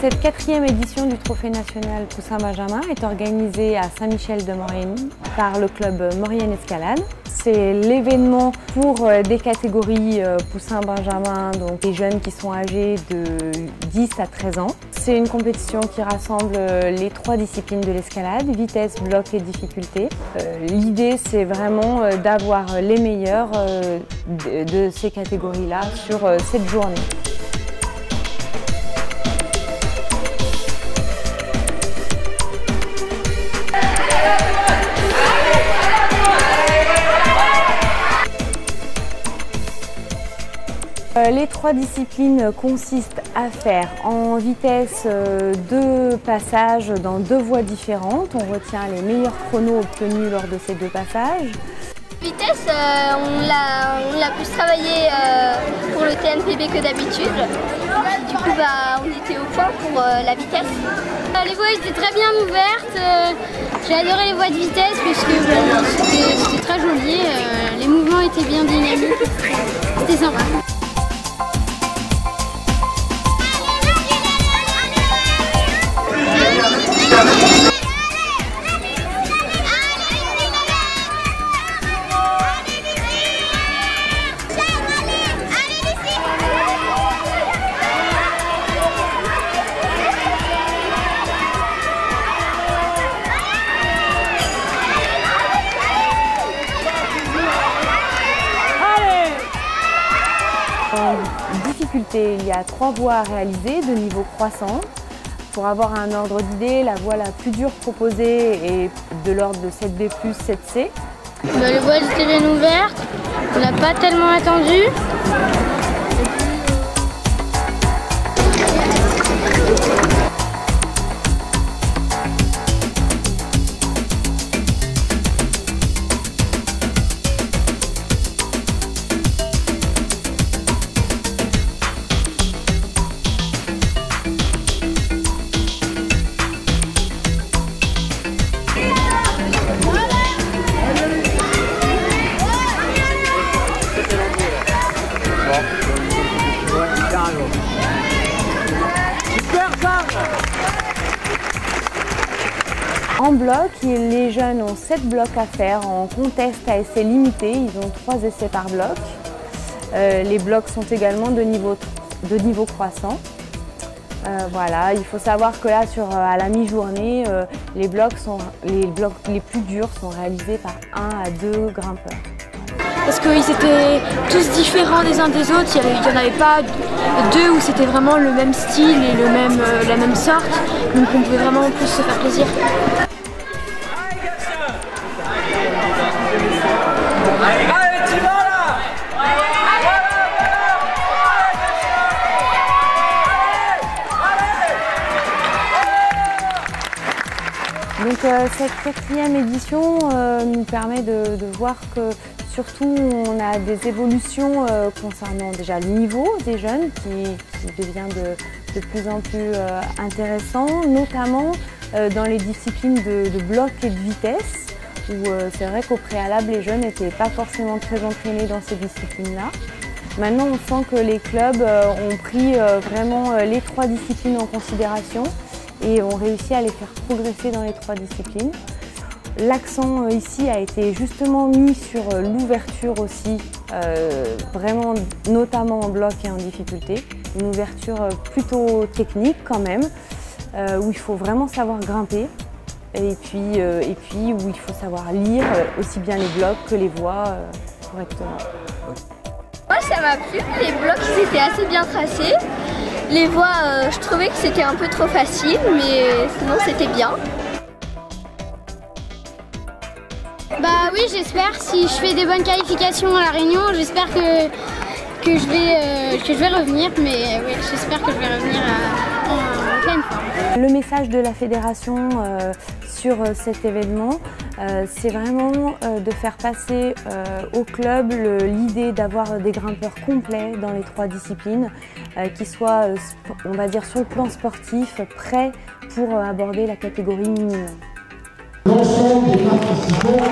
Cette 4e édition du Trophée national Poussin Benjamin est organisée à Saint-Michel-de-Maurienne par le club Maurienne Escalade. C'est l'événement pour des catégories Poussin Benjamin, donc des jeunes qui sont âgés de 10 à 13 ans. C'est une compétition qui rassemble les 3 disciplines de l'escalade, vitesse, bloc et difficulté. L'idée, c'est vraiment d'avoir les meilleurs de ces catégories-là sur cette journée. Les 3 disciplines consistent à faire en vitesse 2 passages dans 2 voies différentes. On retient les meilleurs chronos obtenus lors de ces 2 passages. Vitesse, on l'a plus travaillé pour le TNPB que d'habitude. Du coup, on était au point pour la vitesse. Les voies étaient très bien ouvertes. J'ai adoré les voies de vitesse parce que c'était très joli. Les mouvements étaient bien dynamiques. C'était sympa. En difficulté, il y a 3 voies à réaliser de niveau croissant. Pour avoir un ordre d'idée, la voie la plus dure proposée est de l'ordre de 7B+, 7C. Les voies étaient bien ouvertes, on n'a pas tellement attendu. En bloc, les jeunes ont 7 blocs à faire en contest à essais limités. Ils ont 3 essais par bloc. Les blocs sont également de niveau croissant. Voilà, il faut savoir que là, à la mi-journée, les blocs les plus durs sont réalisés par 1 à 2 grimpeurs. Parce qu'ils étaient tous différents les uns des autres, il n'y en avait pas 2 où c'était vraiment le même style et la même sorte, donc on pouvait vraiment plus se faire plaisir. Donc cette 4e édition nous permet de voir que surtout on a des évolutions concernant déjà le niveau des jeunes qui devient de plus en plus intéressant, notamment dans les disciplines de bloc et de vitesse, où c'est vrai qu'au préalable les jeunes n'étaient pas forcément très entraînés dans ces disciplines-là. Maintenant on sent que les clubs ont pris vraiment les 3 disciplines en considération et ont réussi à les faire progresser dans les 3 disciplines. L'accent ici a été justement mis sur l'ouverture aussi, vraiment notamment en bloc et en difficulté. Une ouverture plutôt technique quand même, où il faut vraiment savoir grimper et puis où il faut savoir lire aussi bien les blocs que les voies correctement. Moi ça m'a plu, les blocs ils étaient assez bien tracés. Les voies, je trouvais que c'était un peu trop facile, mais sinon c'était bien. Bah oui, j'espère, si je fais des bonnes qualifications à La Réunion, j'espère que je vais revenir, mais oui, j'espère que je vais revenir en pleine forme. Le message de la fédération sur cet événement, c'est vraiment de faire passer au club l'idée d'avoir des grimpeurs complets dans les 3 disciplines, qui soient, on va dire, sur le plan sportif, prêts pour aborder la catégorie minime. L'ensemble des participants